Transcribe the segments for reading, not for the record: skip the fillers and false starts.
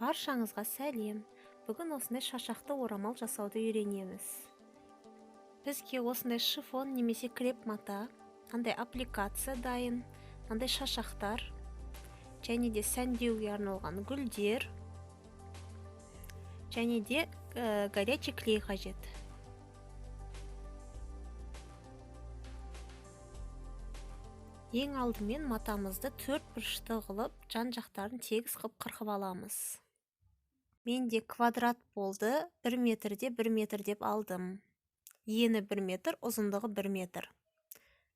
Баршаңызға сәлем. Бүгін осындай шашақты орамал жасауды үйренеміз. Бізге осындай шифон немесе креп мата, андай аппликация дайын, андай шашақтар, және де сәндеуге арналған гүлдер, және де горячий клей қажет. Ең алдымен матамызды 4 бұрышты қылып, жан жақтарын тегіс қылып қырқып аламыз. Менде квадрат болды, 1 метрде 1 метр деп алдым. Ені 1 метр, ұзындығы 1 метр.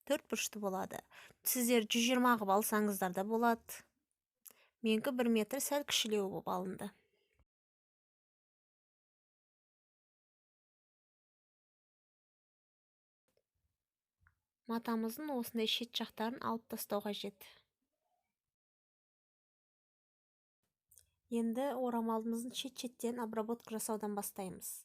4 бұрышты болады. Сіздер 120 қылып алсаңыздар да болады. Менікі 1 метр сәл кішілеу болып алынды. Матамыздың осындай шет жақтарын алып тастау қажет. Енді орамалымыздың шет-шеттен обработка жасаудан бастаймыз.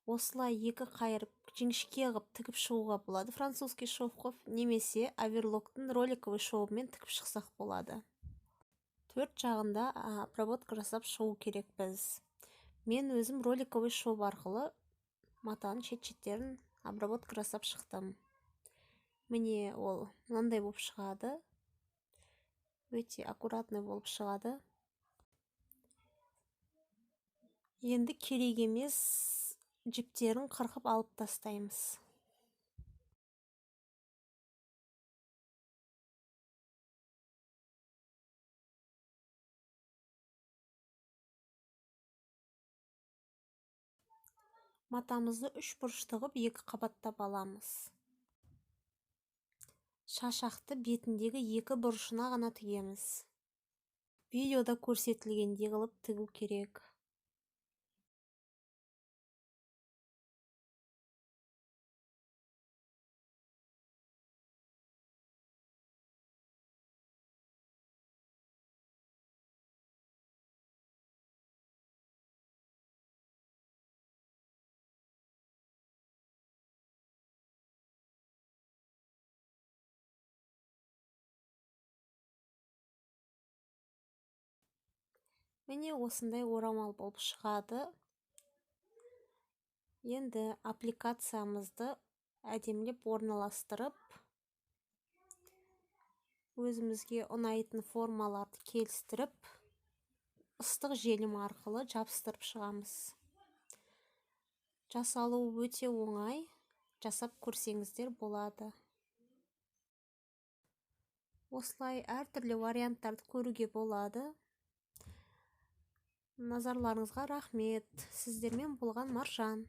Осылай екі қайырып, жіңішке қылып тігіп шығуға болады. Французский шовқов немесе оверлоктың роликовый шовымен тігіп шықсақ болады. 4 жағында обработка жасап шығу керек біз. Мен өзім роликовый шов арқылы матаның шет-шеттерін обработка жасап шықтым. Міне ол мынандай болып шығады. Өте аккуратный болып шығады. Енді керек емес жіптерін қырқып алып тастаймыз. Матамызды 3 бұрышты қылып 2 қабаттап аламыз. Шашақты бетіндегі 2 бұрышына ғана тігеміз. Видеода көрсетілгендей қылып тігу керек. Міне осындай орамал болып шығады. Енді аппликациямызды әдемілеп орналастырып, өзімізге ұнайтын формаларды келістіріп, ыстық желім арқылы жабыстырып шығамыз. Жасалуы өте оңай, жасап көрсеңіздер болады. Осылай әртүрлі варианттарды көруге болады. Назарларыңызға рахмет. Сіздермен болған Маржан.